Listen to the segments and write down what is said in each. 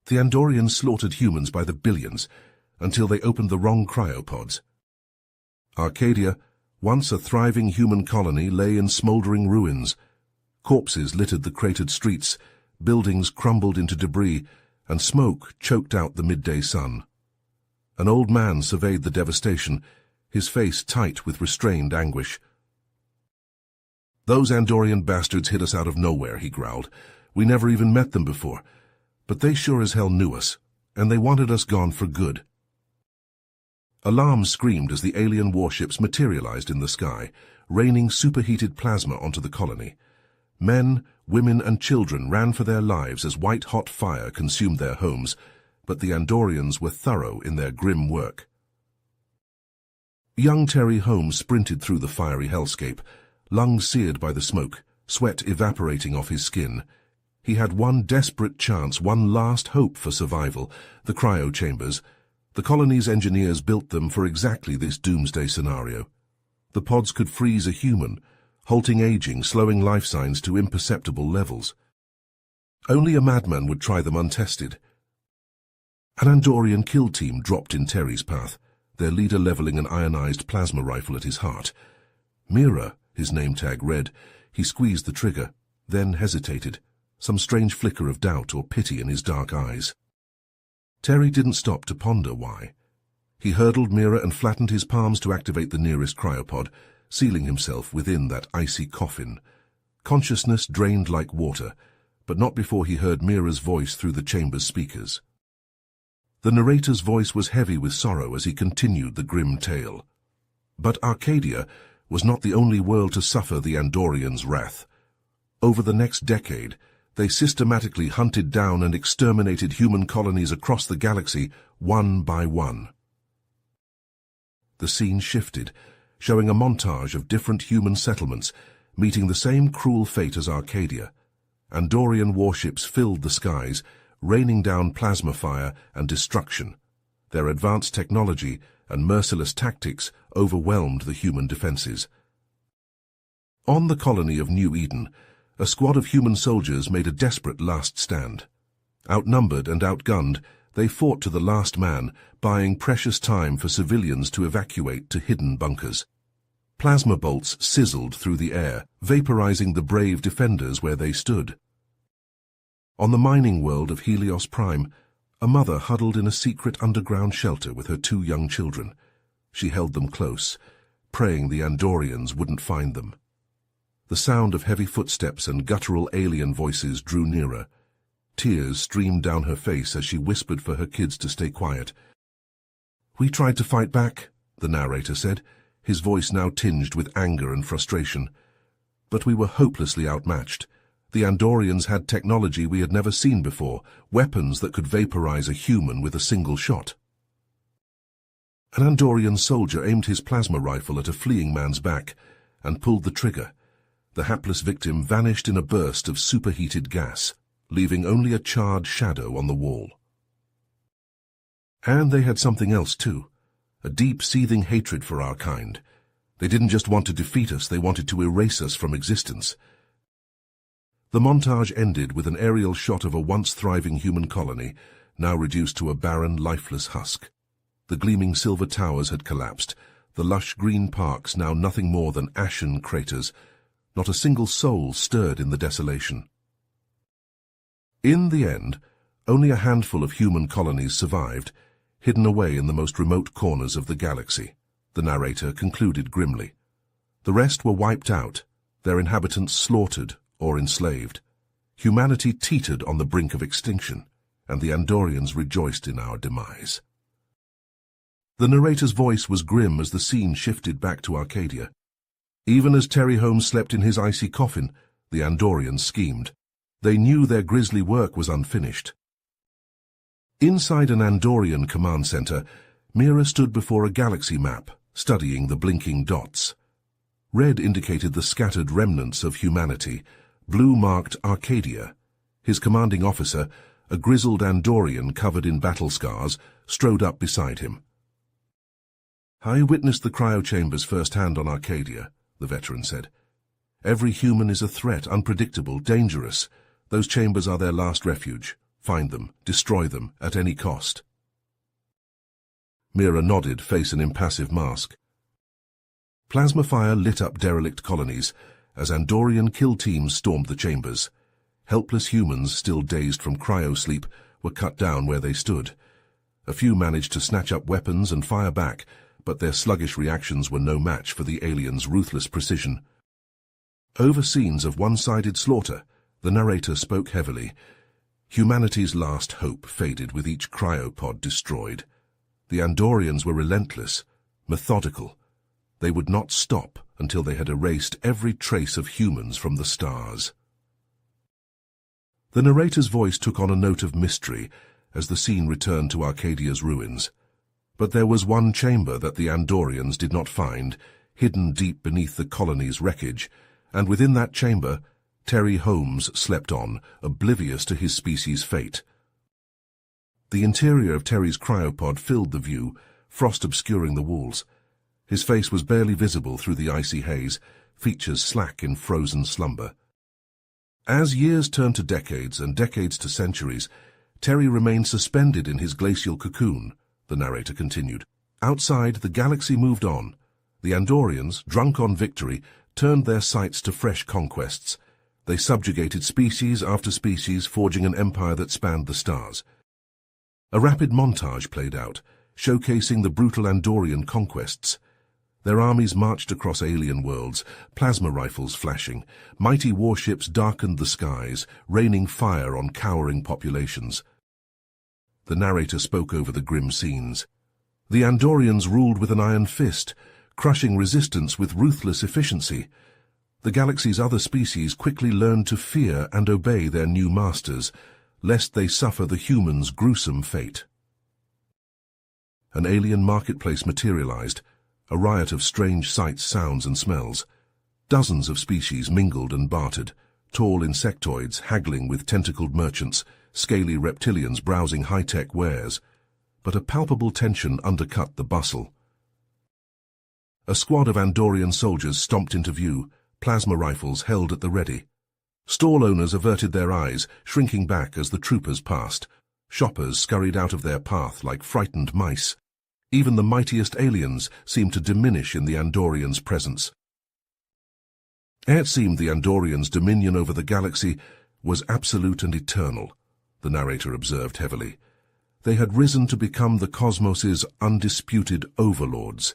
The Andorians slaughtered humans by the billions, until they opened the wrong cryopods. Arcadia, once a thriving human colony, lay in smoldering ruins. Corpses littered the cratered streets, buildings crumbled into debris, and smoke choked out the midday sun. An old man surveyed the devastation, his face tight with restrained anguish. "Those Andorian bastards hit us out of nowhere," he growled. "We never even met them before. But they sure as hell knew us, and they wanted us gone for good." Alarms screamed as the alien warships materialized in the sky, raining superheated plasma onto the colony. Men, women, and children ran for their lives as white-hot fire consumed their homes, but the Andorians were thorough in their grim work. Young Terry Holmes sprinted through the fiery hellscape, lungs seared by the smoke, sweat evaporating off his skin. He had one desperate chance, one last hope for survival: the cryo chambers. The colony's engineers built them for exactly this doomsday scenario. The pods could freeze a human, halting aging, slowing life signs to imperceptible levels. Only a madman would try them untested. An Andorian kill team dropped in Terry's path, their leader leveling an ionized plasma rifle at his heart. Mira, his name tag read. He squeezed the trigger, then hesitated, some strange flicker of doubt or pity in his dark eyes. Terry didn't stop to ponder why. He hurdled Mira and flattened his palms to activate the nearest cryopod, sealing himself within that icy coffin. Consciousness drained like water, but not before he heard Mira's voice through the chamber's speakers. The narrator's voice was heavy with sorrow as he continued the grim tale. But Arcadia was not the only world to suffer the Andorians' wrath. Over the next decade, they systematically hunted down and exterminated human colonies across the galaxy, one by one. The scene shifted, showing a montage of different human settlements, meeting the same cruel fate as Arcadia. Andorian warships filled the skies, raining down plasma fire and destruction. Their advanced technology and merciless tactics overwhelmed the human defenses. On the colony of New Eden, a squad of human soldiers made a desperate last stand. Outnumbered and outgunned, they fought to the last man, buying precious time for civilians to evacuate to hidden bunkers. Plasma bolts sizzled through the air, vaporizing the brave defenders where they stood. On the mining world of Helios Prime, a mother huddled in a secret underground shelter with her 2 young children. She held them close, praying the Andorians wouldn't find them. The sound of heavy footsteps and guttural alien voices drew nearer. Tears streamed down her face as she whispered for her kids to stay quiet. "We tried to fight back," the narrator said, his voice now tinged with anger and frustration. "But we were hopelessly outmatched. The Andorians had technology we had never seen before, weapons that could vaporize a human with a single shot." An Andorian soldier aimed his plasma rifle at a fleeing man's back and pulled the trigger. The hapless victim vanished in a burst of superheated gas, leaving only a charred shadow on the wall. And they had something else too, a deep, seething hatred for our kind. They didn't just want to defeat us, they wanted to erase us from existence. The montage ended with an aerial shot of a once thriving human colony, now reduced to a barren, lifeless husk. The gleaming silver towers had collapsed, the lush green parks now nothing more than ashen craters. Not a single soul stirred in the desolation. In the end, only a handful of human colonies survived, hidden away in the most remote corners of the galaxy, the narrator concluded grimly. The rest were wiped out, their inhabitants slaughtered or enslaved. Humanity teetered on the brink of extinction, and the Andorians rejoiced in our demise. The narrator's voice was grim as the scene shifted back to Arcadia. Even as Terry Holmes slept in his icy coffin, the Andorians schemed. They knew their grisly work was unfinished. Inside an Andorian command center, Mira stood before a galaxy map, studying the blinking dots. Red indicated the scattered remnants of humanity, blue marked Arcadia. His commanding officer, a grizzled Andorian covered in battle scars, strode up beside him. "I witnessed the cryo chambers firsthand on Arcadia," the veteran said. "Every human is a threat, unpredictable, dangerous. Those chambers are their last refuge, Find them, destroy them, at any cost. Mira nodded, face an impassive mask. Plasma fire lit up derelict colonies as Andorian kill teams stormed the chambers. Helpless humans, still dazed from cryo-sleep, were cut down where they stood. A few managed to snatch up weapons and fire back, but their sluggish reactions were no match for the aliens' ruthless precision. Over scenes of one-sided slaughter, the narrator spoke heavily. Humanity's last hope faded with each cryopod destroyed. The Andorians were relentless, methodical. They would not stop until they had erased every trace of humans from the stars. The narrator's voice took on a note of mystery as the scene returned to Arcadia's ruins. But there was one chamber that the Andorians did not find, hidden deep beneath the colony's wreckage, and within that chamber, Terry Holmes slept on, oblivious to his species' fate. The interior of Terry's cryopod filled the view, frost obscuring the walls. His face was barely visible through the icy haze, features slack in frozen slumber. As years turned to decades and decades to centuries, Terry remained suspended in his glacial cocoon, the narrator continued. Outside, the galaxy moved on. The Andorians, drunk on victory, turned their sights to fresh conquests. They subjugated species after species, forging an empire that spanned the stars. A rapid montage played out, showcasing the brutal Andorian conquests. Their armies marched across alien worlds, plasma rifles flashing. Mighty warships darkened the skies, raining fire on cowering populations. The narrator spoke over the grim scenes. The Andorians ruled with an iron fist, crushing resistance with ruthless efficiency. The galaxy's other species quickly learned to fear and obey their new masters, lest they suffer the humans' gruesome fate. An alien marketplace materialized, a riot of strange sights, sounds, and smells. Dozens of species mingled and bartered, tall insectoids haggling with tentacled merchants, scaly reptilians browsing high-tech wares. But a palpable tension undercut the bustle. A squad of Andorian soldiers stomped into view, plasma rifles held at the ready. Stall owners averted their eyes, shrinking back as the troopers passed. Shoppers scurried out of their path like frightened mice. Even the mightiest aliens seemed to diminish in the Andorians' presence. It seemed the Andorians' dominion over the galaxy was absolute and eternal, the narrator observed heavily. They had risen to become the cosmos's undisputed overlords,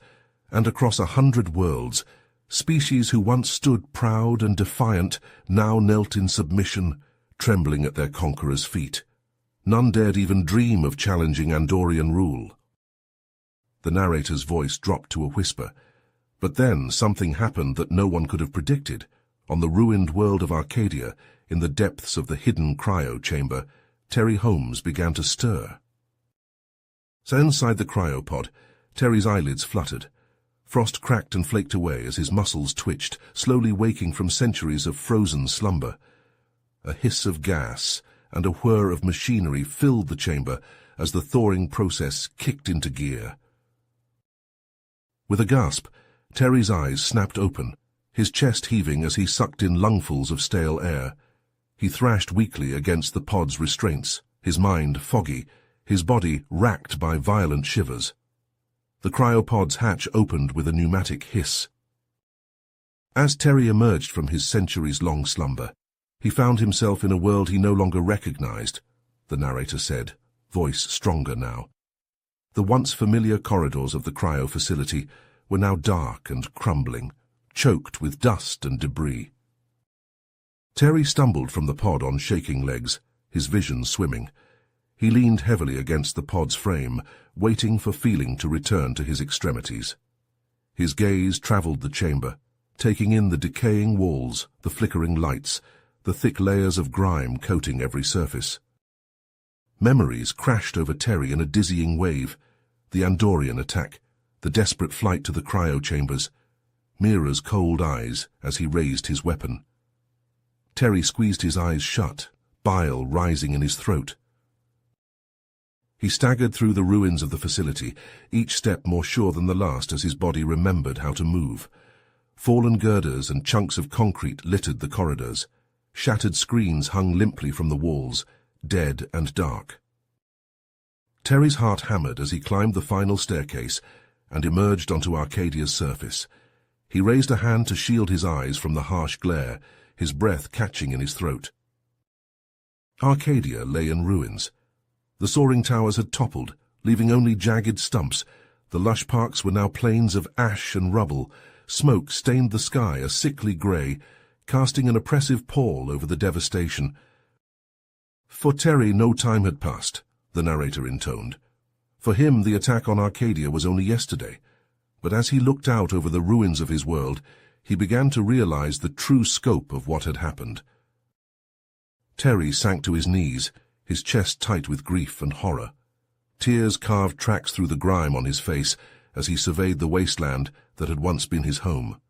and across 100 worlds, species who once stood proud and defiant now knelt in submission, trembling at their conquerors' feet. None dared even dream of challenging Andorian rule. The narrator's voice dropped to a whisper, but then something happened that no one could have predicted. On the ruined world of Arcadia, in the depths of the hidden cryo chamber, Terry Holmes began to stir. So inside the cryopod, Terry's eyelids fluttered. Frost cracked and flaked away as his muscles twitched, slowly waking from centuries of frozen slumber. A hiss of gas and a whir of machinery filled the chamber as the thawing process kicked into gear. With a gasp, Terry's eyes snapped open, his chest heaving as he sucked in lungfuls of stale air. He thrashed weakly against the pod's restraints, his mind foggy, his body racked by violent shivers. The cryopod's hatch opened with a pneumatic hiss. As Terry emerged from his centuries-long slumber, he found himself in a world he no longer recognized, the narrator said, voice stronger now. The once familiar corridors of the cryo facility were now dark and crumbling, choked with dust and debris. Terry stumbled from the pod on shaking legs, his vision swimming. He leaned heavily against the pod's frame, waiting for feeling to return to his extremities. His gaze traveled the chamber, taking in the decaying walls, the flickering lights, the thick layers of grime coating every surface. Memories crashed over Terry in a dizzying wave. The Andorian attack, the desperate flight to the cryo chambers, Mira's cold eyes as he raised his weapon. Terry squeezed his eyes shut, bile rising in his throat. He staggered through the ruins of the facility, each step more sure than the last as his body remembered how to move. Fallen girders and chunks of concrete littered the corridors. Shattered screens hung limply from the walls, dead and dark. Terry's heart hammered as he climbed the final staircase and emerged onto Arcadia's surface. He raised a hand to shield his eyes from the harsh glare, his breath catching in his throat. Arcadia lay in ruins. The soaring towers had toppled, leaving only jagged stumps. The lush parks were now plains of ash and rubble. Smoke stained the sky a sickly grey, casting an oppressive pall over the devastation. For Terry, no time had passed, the narrator intoned. For him, the attack on Arcadia was only yesterday. But as he looked out over the ruins of his world, he began to realize the true scope of what had happened. Terry sank to his knees, his chest tight with grief and horror. Tears carved tracks through the grime on his face as he surveyed the wasteland that had once been his home.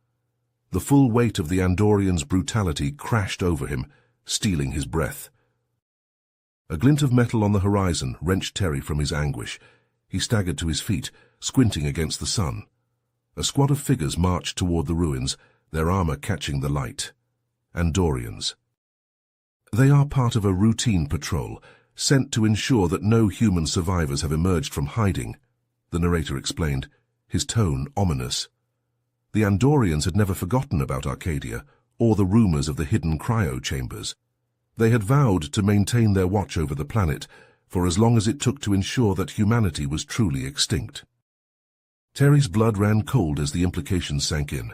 The full weight of the Andorians' brutality crashed over him, stealing his breath. A glint of metal on the horizon wrenched Terry from his anguish. He staggered to his feet, squinting against the sun. A squad of figures marched toward the ruins, their armor catching the light. Andorians. They are part of a routine patrol, sent to ensure that no human survivors have emerged from hiding, the narrator explained, his tone ominous. The Andorians had never forgotten about Arcadia, or the rumors of the hidden cryo chambers. They had vowed to maintain their watch over the planet for as long as it took to ensure that humanity was truly extinct. Terry's blood ran cold as the implications sank in.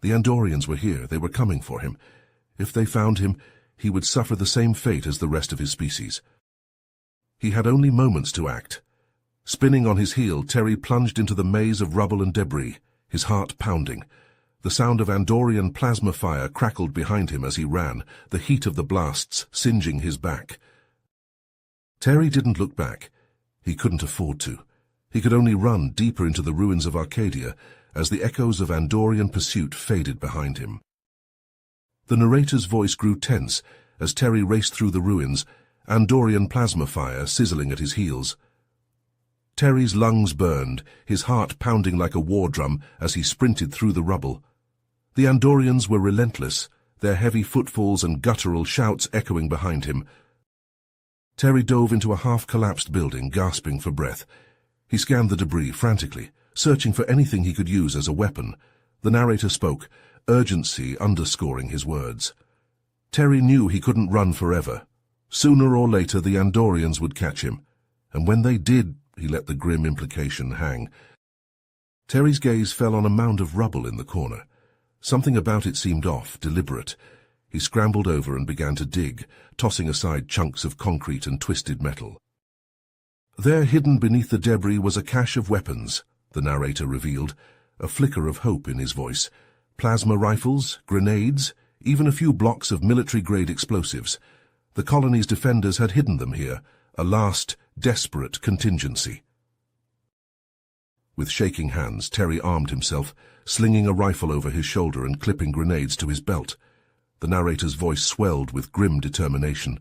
The Andorians were here, they were coming for him. If they found him, he would suffer the same fate as the rest of his species. He had only moments to act. Spinning on his heel, Terry plunged into the maze of rubble and debris, his heart pounding. The sound of Andorian plasma fire crackled behind him as he ran, the heat of the blasts singeing his back. Terry didn't look back. He couldn't afford to. He could only run deeper into the ruins of Arcadia as the echoes of Andorian pursuit faded behind him. The narrator's voice grew tense as Terry raced through the ruins, Andorian plasma fire sizzling at his heels. Terry's lungs burned, his heart pounding like a war drum as he sprinted through the rubble. The Andorians were relentless, their heavy footfalls and guttural shouts echoing behind him. Terry dove into a half-collapsed building, gasping for breath. He scanned the debris frantically, searching for anything he could use as a weapon. The narrator spoke, urgency underscoring his words. Terry knew he couldn't run forever. Sooner or later the Andorians would catch him, and when they did, he let the grim implication hang. Terry's gaze fell on a mound of rubble in the corner. Something about it seemed off, deliberate. He scrambled over and began to dig, tossing aside chunks of concrete and twisted metal. There, hidden beneath the debris, was a cache of weapons, the narrator revealed, a flicker of hope in his voice. Plasma rifles, grenades, even a few blocks of military-grade explosives. The colony's defenders had hidden them here, a last, desperate contingency. With shaking hands, Terry armed himself, slinging a rifle over his shoulder and clipping grenades to his belt. The narrator's voice swelled with grim determination.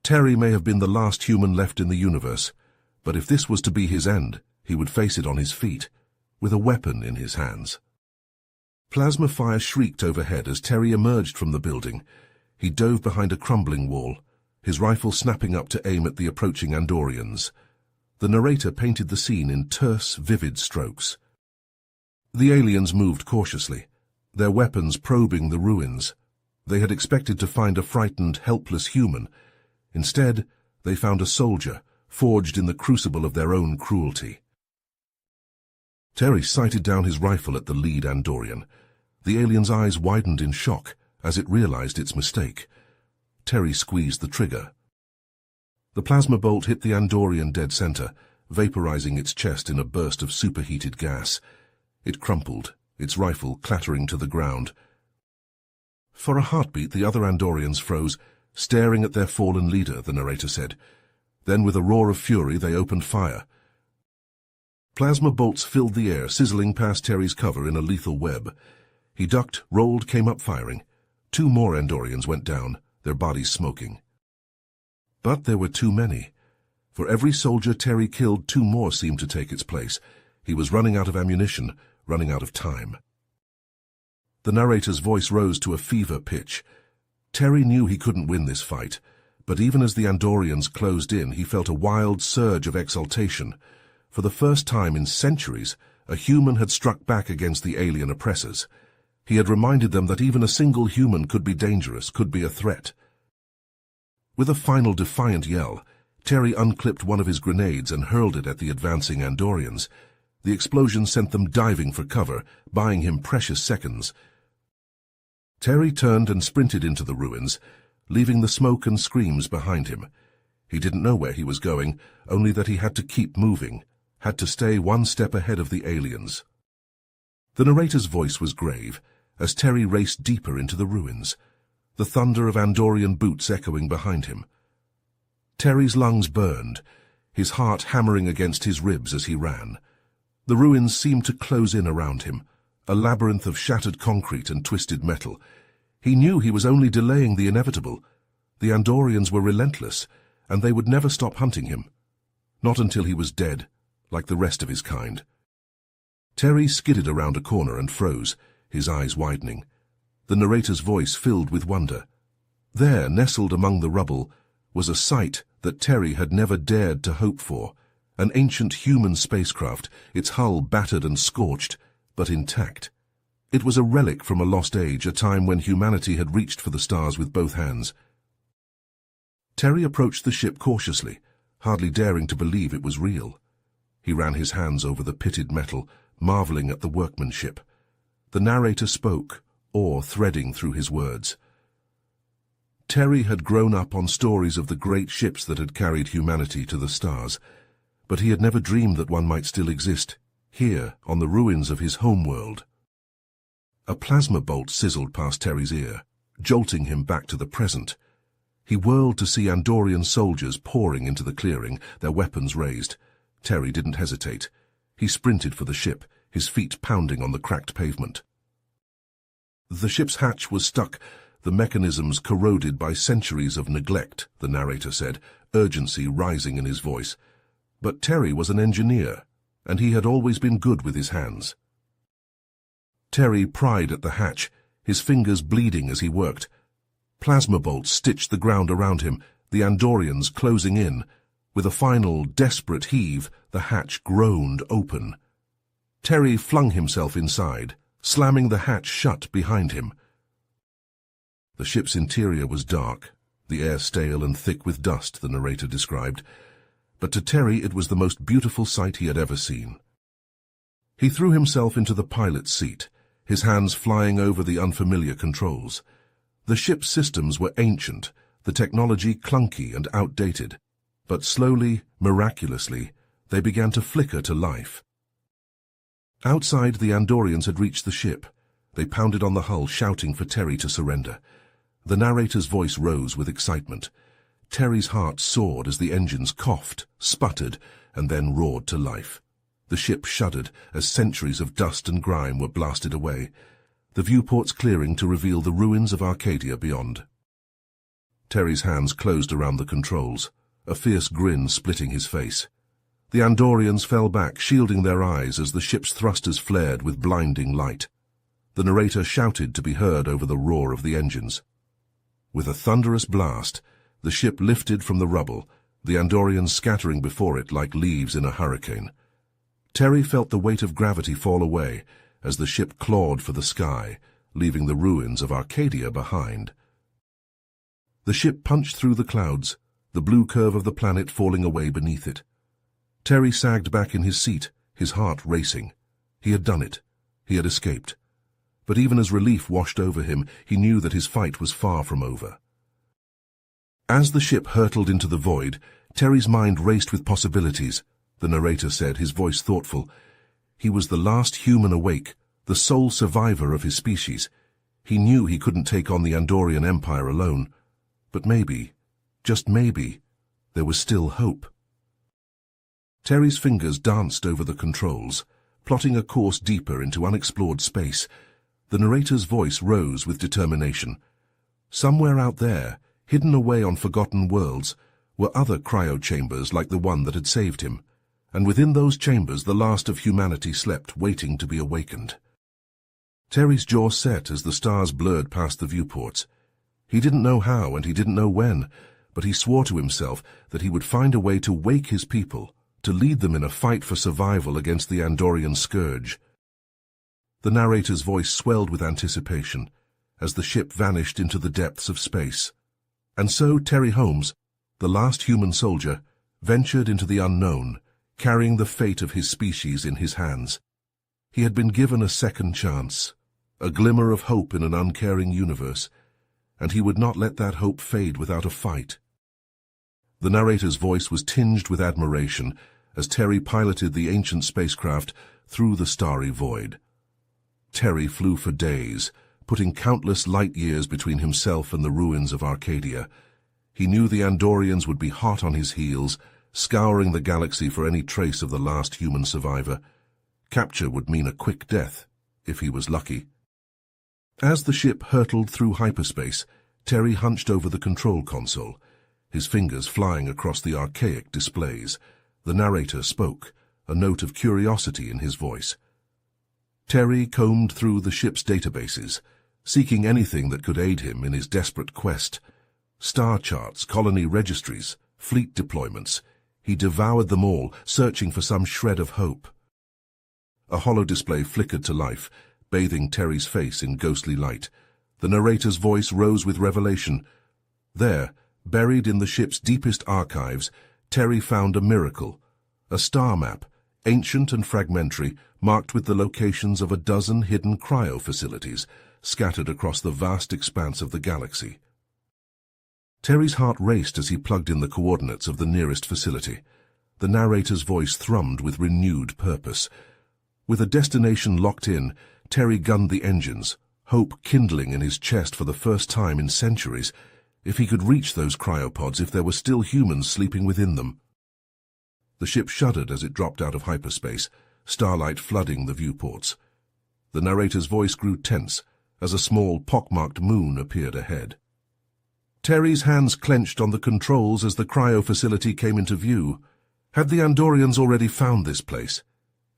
Terry may have been the last human left in the universe, but if this was to be his end, he would face it on his feet, with a weapon in his hands. Plasma fire shrieked overhead as Terry emerged from the building. He dove behind a crumbling wall, his rifle snapping up to aim at the approaching Andorians. The narrator painted the scene in terse, vivid strokes. The aliens moved cautiously, their weapons probing the ruins. They had expected to find a frightened, helpless human. Instead, they found a soldier, forged in the crucible of their own cruelty. Terry sighted down his rifle at the lead Andorian. The alien's eyes widened in shock as it realized its mistake. Terry squeezed the trigger. The plasma bolt hit the Andorian dead center, vaporizing its chest in a burst of superheated gas. It crumpled, its rifle clattering to the ground. For a heartbeat, the other Andorians froze, staring at their fallen leader, the narrator said. Then, with a roar of fury, they opened fire. Plasma bolts filled the air, sizzling past Terry's cover in a lethal web. He ducked, rolled, came up firing. 2 more Andorians went down, their bodies smoking. But there were too many. For every soldier Terry killed, 2 more seemed to take its place. He was running out of ammunition, running out of time. The narrator's voice rose to a fever pitch. Terry knew he couldn't win this fight, But even as the Andorians closed in, he felt a wild surge of exultation. For the first time in centuries, a human had struck back against the alien oppressors. He had reminded them that even a single human could be dangerous, could be a threat. With a final defiant yell, Terry unclipped one of his grenades and hurled it at the advancing Andorians. The explosion sent them diving for cover, buying him precious seconds. Terry turned and sprinted into the ruins, leaving the smoke and screams behind him. He didn't know where he was going, only that he had to keep moving, had to stay one step ahead of the aliens. The narrator's voice was grave, as Terry raced deeper into the ruins, the thunder of Andorian boots echoing behind him. Terry's lungs burned, his heart hammering against his ribs as he ran. The ruins seemed to close in around him, a labyrinth of shattered concrete and twisted metal. He knew he was only delaying the inevitable. The Andorians were relentless, and they would never stop hunting him. Not until he was dead, like the rest of his kind. Terry skidded around a corner and froze, his eyes widening. The narrator's voice filled with wonder. There, nestled among the rubble, was a sight that Terry had never dared to hope for. An ancient human spacecraft, its hull battered and scorched, but intact. It was a relic from a lost age, a time when humanity had reached for the stars with both hands. Terry approached the ship cautiously, hardly daring to believe it was real. He ran his hands over the pitted metal, marveling at the workmanship. The narrator spoke, awe threading through his words. Terry had grown up on stories of the great ships that had carried humanity to the stars, but he had never dreamed that one might still exist, here, on the ruins of his homeworld. A plasma bolt sizzled past Terry's ear, jolting him back to the present. He whirled to see Andorian soldiers pouring into the clearing, their weapons raised. Terry didn't hesitate. He sprinted for the ship, his feet pounding on the cracked pavement. The ship's hatch was stuck, the mechanisms corroded by centuries of neglect, the narrator said, urgency rising in his voice. But Terry was an engineer, and he had always been good with his hands. Terry pried at the hatch, his fingers bleeding as he worked. Plasma bolts stitched the ground around him, the Andorians closing in. With a final, desperate heave, the hatch groaned open. Terry flung himself inside, slamming the hatch shut behind him. The ship's interior was dark, the air stale and thick with dust, the narrator described. But to Terry it was the most beautiful sight he had ever seen. He threw himself into the pilot's seat, his hands flying over the unfamiliar controls. The ship's systems were ancient, the technology clunky and outdated, but slowly, miraculously, they began to flicker to life. Outside, the Andorians had reached the ship. They pounded on the hull, shouting for Terry to surrender. The narrator's voice rose with excitement. Terry's heart soared as the engines coughed, sputtered, and then roared to life. The ship shuddered as centuries of dust and grime were blasted away, the viewports clearing to reveal the ruins of Arcadia beyond. Terry's hands closed around the controls, a fierce grin splitting his face. The Andorians fell back, shielding their eyes as the ship's thrusters flared with blinding light. The narrator shouted to be heard over the roar of the engines. With a thunderous blast, the ship lifted from the rubble, the Andorians scattering before it like leaves in a hurricane. Terry felt the weight of gravity fall away as the ship clawed for the sky, leaving the ruins of Arcadia behind. The ship punched through the clouds, the blue curve of the planet falling away beneath it. Terry sagged back in his seat, his heart racing. He had done it. He had escaped. But even as relief washed over him, he knew that his fight was far from over. As the ship hurtled into the void, Terry's mind raced with possibilities, the narrator said, his voice thoughtful. He was the last human awake, the sole survivor of his species. He knew he couldn't take on the Andorian Empire alone. But maybe, just maybe, there was still hope. Terry's fingers danced over the controls, plotting a course deeper into unexplored space. The narrator's voice rose with determination. Somewhere out there, hidden away on forgotten worlds, were other cryo chambers like the one that had saved him, and within those chambers the last of humanity slept, waiting to be awakened. Terry's jaw set as the stars blurred past the viewports. He didn't know how and he didn't know when, but he swore to himself that he would find a way to wake his people, to lead them in a fight for survival against the Andorian scourge. The narrator's voice swelled with anticipation as the ship vanished into the depths of space. And so Terry Holmes, the last human soldier, ventured into the unknown, carrying the fate of his species in his hands. He had been given a second chance, a glimmer of hope in an uncaring universe, and he would not let that hope fade without a fight. The narrator's voice was tinged with admiration as Terry piloted the ancient spacecraft through the starry void. Terry flew for days, putting countless light years between himself and the ruins of Arcadia. He knew the Andorians would be hot on his heels, scouring the galaxy for any trace of the last human survivor. Capture would mean a quick death, if he was lucky. As the ship hurtled through hyperspace, Terry hunched over the control console, his fingers flying across the archaic displays. The narrator spoke, a note of curiosity in his voice. Terry combed through the ship's databases, seeking anything that could aid him in his desperate quest. Star charts, colony registries, fleet deployments. He devoured them all, searching for some shred of hope. A holodisplay flickered to life, bathing Terry's face in ghostly light. The narrator's voice rose with revelation. There, buried in the ship's deepest archives, Terry found a miracle, a star map, ancient and fragmentary, marked with the locations of a dozen hidden cryo facilities, scattered across the vast expanse of the galaxy. Terry's heart raced as he plugged in the coordinates of the nearest facility. The narrator's voice thrummed with renewed purpose. With a destination locked in, Terry gunned the engines, hope kindling in his chest for the first time in centuries. If he could reach those cryopods, if there were still humans sleeping within them. The ship shuddered as it dropped out of hyperspace, starlight flooding the viewports. The narrator's voice grew tense as a small, pockmarked moon appeared ahead. Terry's hands clenched on the controls as the cryo facility came into view. Had the Andorians already found this place?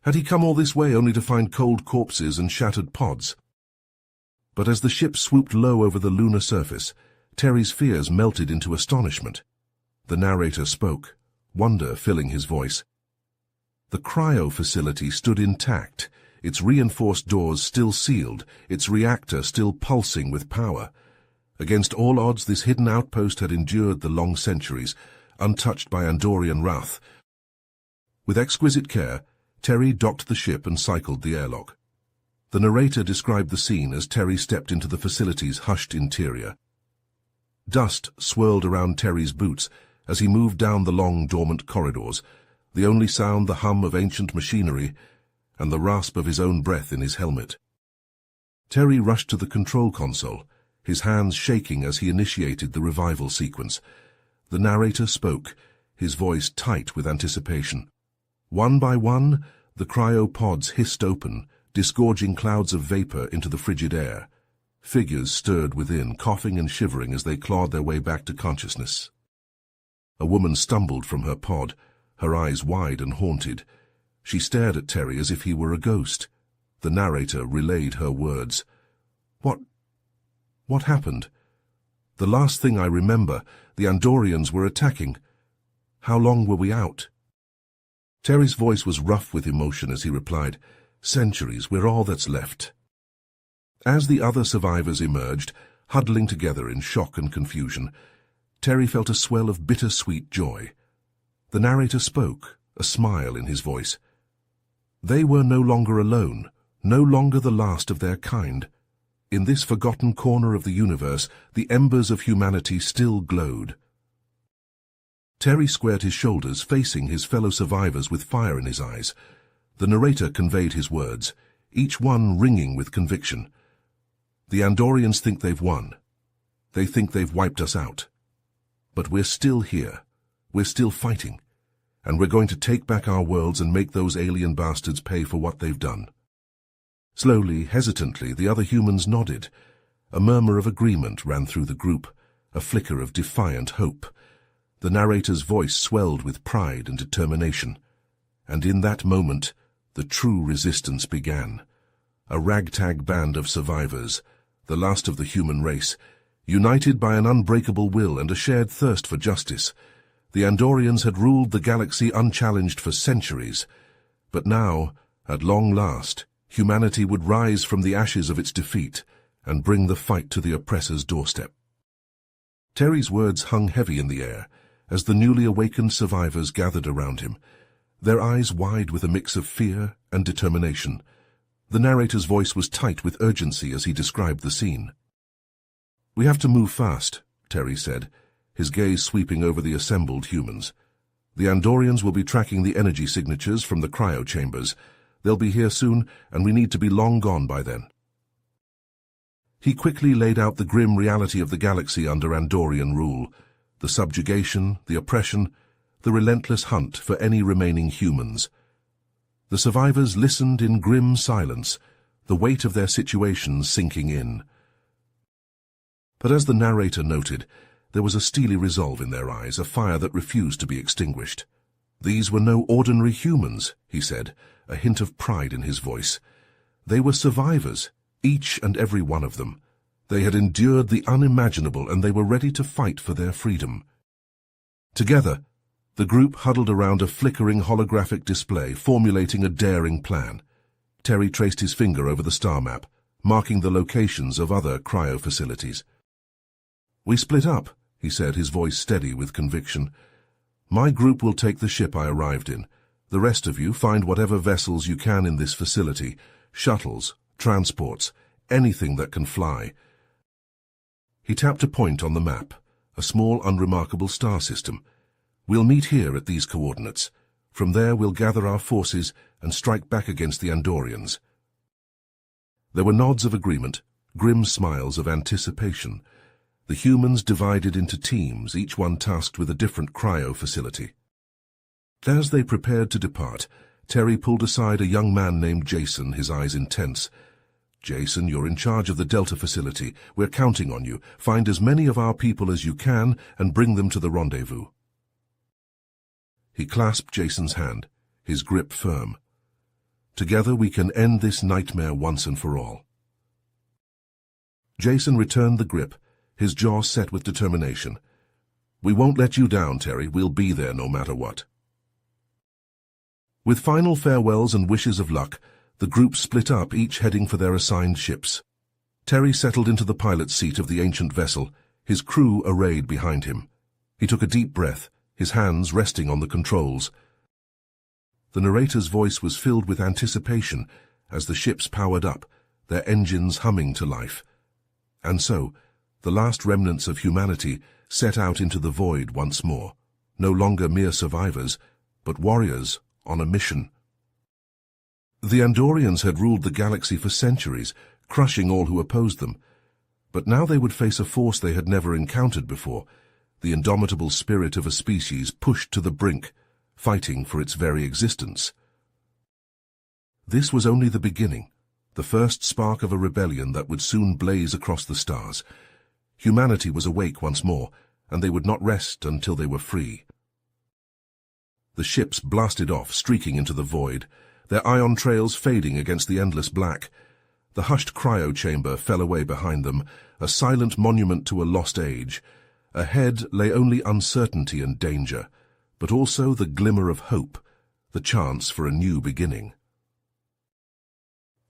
Had he come all this way only to find cold corpses and shattered pods? But as the ship swooped low over the lunar surface, Terry's fears melted into astonishment. The narrator spoke, wonder filling his voice. The cryo facility stood intact, its reinforced doors still sealed, its reactor still pulsing with power. Against all odds, this hidden outpost had endured the long centuries, untouched by Andorian wrath. With exquisite care, Terry docked the ship and cycled the airlock. The narrator described the scene as Terry stepped into the facility's hushed interior. Dust swirled around Terry's boots as he moved down the long, dormant corridors, the only sound the hum of ancient machinery and the rasp of his own breath in his helmet. Terry rushed to the control console, his hands shaking as he initiated the revival sequence. The narrator spoke, his voice tight with anticipation. One by one, the cryopods hissed open, disgorging clouds of vapor into the frigid air. Figures stirred within, coughing and shivering as they clawed their way back to consciousness. A woman stumbled from her pod, her eyes wide and haunted. She stared at Terry as if he were a ghost. The narrator relayed her words. What happened? The last thing I remember, the Andorians were attacking. How long were we out? Terry's voice was rough with emotion as he replied, "Centuries, we're all that's left." As the other survivors emerged, huddling together in shock and confusion, Terry felt a swell of bittersweet joy. The narrator spoke, a smile in his voice. They were no longer alone, no longer the last of their kind. In this forgotten corner of the universe, the embers of humanity still glowed. Terry squared his shoulders, facing his fellow survivors with fire in his eyes. The narrator conveyed his words, each one ringing with conviction. The Andorians think they've won. They think they've wiped us out. But we're still here. We're still fighting. And we're going to take back our worlds and make those alien bastards pay for what they've done. Slowly, hesitantly, the other humans nodded. A murmur of agreement ran through the group, a flicker of defiant hope. The narrator's voice swelled with pride and determination. And in that moment, the true resistance began. A ragtag band of survivors, the last of the human race, United by an unbreakable will and a shared thirst for justice, the Andorians had ruled the galaxy unchallenged for centuries. But now, at long last, humanity would rise from the ashes of its defeat and bring the fight to the oppressor's doorstep. Terry's words hung heavy in the air as the newly awakened survivors gathered around him, their eyes wide with a mix of fear and determination. The narrator's voice was tight with urgency as he described the scene. "We have to move fast," Terry said, his gaze sweeping over the assembled humans. "The Andorians will be tracking the energy signatures from the cryo chambers. They'll be here soon, and we need to be long gone by then." He quickly laid out the grim reality of the galaxy under Andorian rule, the subjugation, the oppression, the relentless hunt for any remaining humans. The survivors listened in grim silence, the weight of their situation sinking in. But as the narrator noted, there was a steely resolve in their eyes, a fire that refused to be extinguished. "These were no ordinary humans," he said, a hint of pride in his voice. "They were survivors, each and every one of them. They had endured the unimaginable, and they were ready to fight for their freedom." Together, the group huddled around a flickering holographic display, formulating a daring plan. Terry traced his finger over the star map, marking the locations of other cryo facilities. "We split up," he said, his voice steady with conviction. "My group will take the ship I arrived in. The rest of you find whatever vessels you can in this facility, shuttles, transports, anything that can fly." He tapped a point on the map, a small, unremarkable star system. "We'll meet here at these coordinates. From there we'll gather our forces and strike back against the Andorians." There were nods of agreement, grim smiles of anticipation. The humans divided into teams, each one tasked with a different cryo facility. As they prepared to depart, Terry pulled aside a young man named Jason, his eyes intense. "Jason, you're in charge of the Delta facility. We're counting on you. Find as many of our people as you can and bring them to the rendezvous." He clasped Jason's hand, his grip firm. "Together we can end this nightmare once and for all." Jason returned the grip, his jaw set with determination. "We won't let you down, Terry. We'll be there no matter what." With final farewells and wishes of luck, the group split up, each heading for their assigned ships. Terry settled into the pilot's seat of the ancient vessel, his crew arrayed behind him. He took a deep breath, his hands resting on the controls. The narrator's voice was filled with anticipation as the ships powered up, their engines humming to life. And so, the last remnants of humanity set out into the void once more, no longer mere survivors, but warriors on a mission. The Andorians had ruled the galaxy for centuries, crushing all who opposed them. But now they would face a force they had never encountered before, the indomitable spirit of a species pushed to the brink, fighting for its very existence. This was only the beginning, the first spark of a rebellion that would soon blaze across the stars. Humanity was awake once more, and they would not rest until they were free. The ships blasted off, streaking into the void, their ion trails fading against the endless black. The hushed cryo chamber fell away behind them, a silent monument to a lost age. Ahead lay only uncertainty and danger, but also the glimmer of hope, the chance for a new beginning.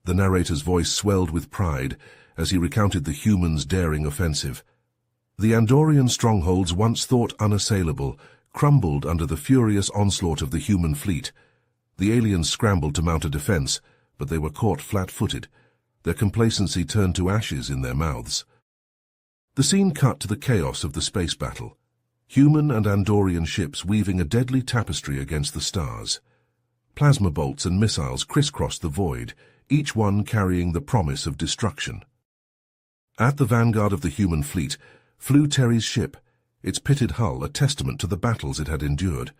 The narrator's voice swelled with pride as he recounted the humans' daring offensive. The Andorian strongholds, once thought unassailable, crumbled under the furious onslaught of the human fleet. The aliens scrambled to mount a defense, but they were caught flat-footed. Their complacency turned to ashes in their mouths. The scene cut to the chaos of the space battle, human and Andorian ships weaving a deadly tapestry against the stars. Plasma bolts and missiles crisscrossed the void, each one carrying the promise of destruction. At the vanguard of the human fleet flew Terry's ship, its pitted hull a testament to the battles it had endured.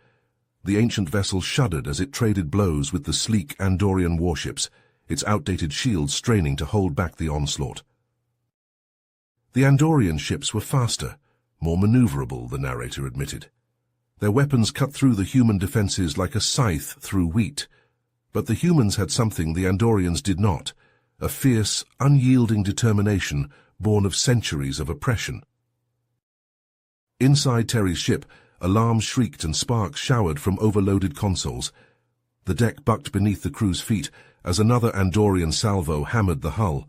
The ancient vessel shuddered as it traded blows with the sleek Andorian warships, its outdated shields straining to hold back the onslaught. The Andorian ships were faster, more maneuverable, the narrator admitted. Their weapons cut through the human defenses like a scythe through wheat. But the humans had something the Andorians did not, a fierce, unyielding determination born of centuries of oppression. Inside Terry's ship, alarms shrieked and sparks showered from overloaded consoles. The deck bucked beneath the crew's feet as another Andorian salvo hammered the hull.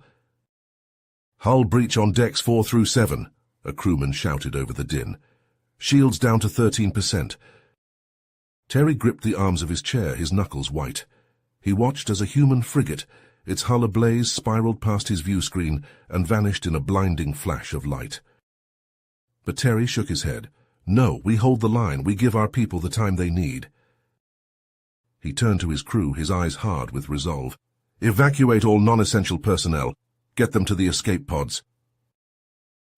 "Hull breach on decks 4 through 7, a crewman shouted over the din. "Shields down to 13%. Terry gripped the arms of his chair, his knuckles white. He watched as a human frigate, its hull ablaze, spiraled past his view screen and vanished in a blinding flash of light. But Terry shook his head. "No, we hold the line. We give our people the time they need." He turned to his crew, his eyes hard with resolve. "Evacuate all non-essential personnel. Get them to the escape pods."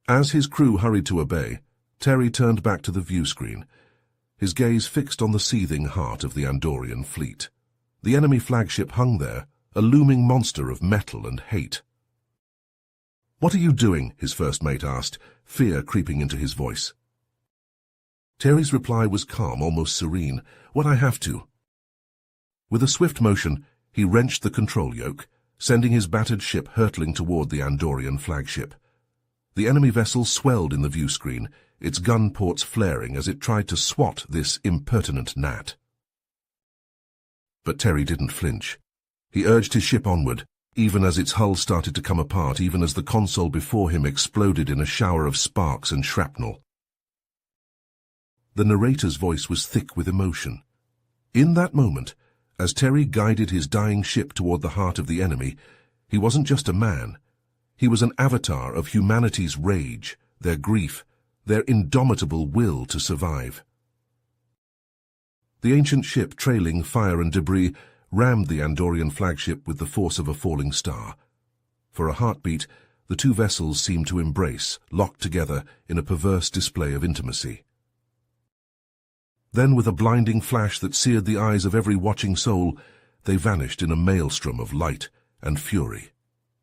As his crew hurried to obey, Terry turned back to the view screen, his gaze fixed on the seething heart of the Andorian fleet. The enemy flagship hung there, a looming monster of metal and hate. "What are you doing?" his first mate asked, fear creeping into his voice. Terry's reply was calm, almost serene. "What I have to." With a swift motion, he wrenched the control yoke, sending his battered ship hurtling toward the Andorian flagship. The enemy vessel swelled in the view screen, its gun ports flaring as it tried to swat this impertinent gnat. But Terry didn't flinch. He urged his ship onward, even as its hull started to come apart, even as the console before him exploded in a shower of sparks and shrapnel. The narrator's voice was thick with emotion. In that moment, as Terry guided his dying ship toward the heart of the enemy, he wasn't just a man. He was an avatar of humanity's rage, their grief, their indomitable will to survive. The ancient ship, trailing fire and debris, rammed the Andorian flagship with the force of a falling star. For a heartbeat, the two vessels seemed to embrace, locked together in a perverse display of intimacy. Then, with a blinding flash that seared the eyes of every watching soul, they vanished in a maelstrom of light and fury.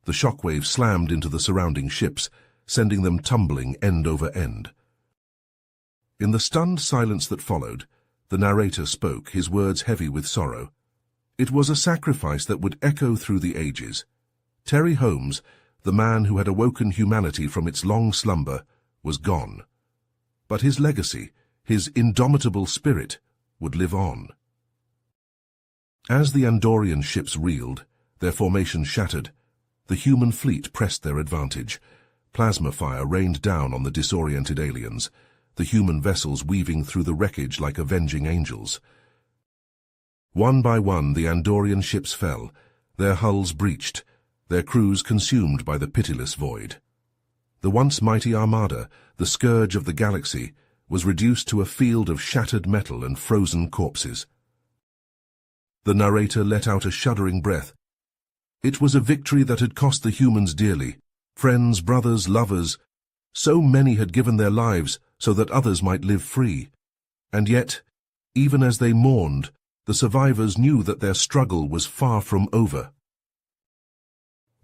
The shockwave slammed into the surrounding ships, sending them tumbling end over end. In the stunned silence that followed, the narrator spoke, his words heavy with sorrow. It was a sacrifice that would echo through the ages. Terry Holmes, the man who had awoken humanity from its long slumber, was gone. But his legacy, his indomitable spirit, would live on. As the Andorian ships reeled, their formations shattered, the human fleet pressed their advantage. Plasma fire rained down on the disoriented aliens, the human vessels weaving through the wreckage like avenging angels. One by one, the Andorian ships fell, their hulls breached, their crews consumed by the pitiless void. The once mighty armada, the scourge of the galaxy, was reduced to a field of shattered metal and frozen corpses. The narrator let out a shuddering breath. It was a victory that had cost the humans dearly. Friends, brothers, lovers. So many had given their lives so that others might live free. And yet, even as they mourned, the survivors knew that their struggle was far from over.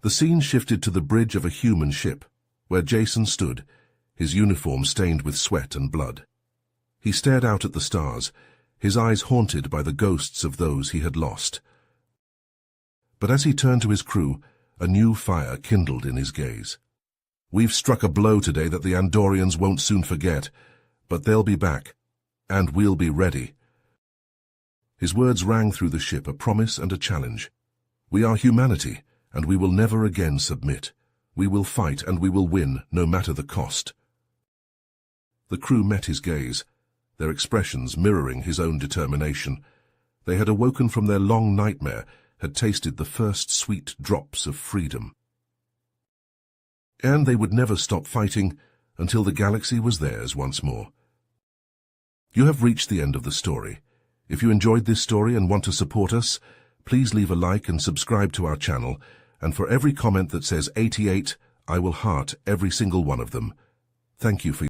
The scene shifted to the bridge of a human ship, where Jason stood, his uniform stained with sweat and blood. He stared out at the stars, his eyes haunted by the ghosts of those he had lost. But as he turned to his crew, a new fire kindled in his gaze. "We've struck a blow today that the Andorians won't soon forget, but they'll be back, and we'll be ready." His words rang through the ship, a promise and a challenge. "We are humanity, and we will never again submit. We will fight, and we will win, no matter the cost." The crew met his gaze, their expressions mirroring his own determination. They had awoken from their long nightmare, had tasted the first sweet drops of freedom. And they would never stop fighting until the galaxy was theirs once more. You have reached the end of the story. If you enjoyed this story and want to support us, please leave a like and subscribe to our channel, and for every comment that says 88, I will heart every single one of them. Thank you for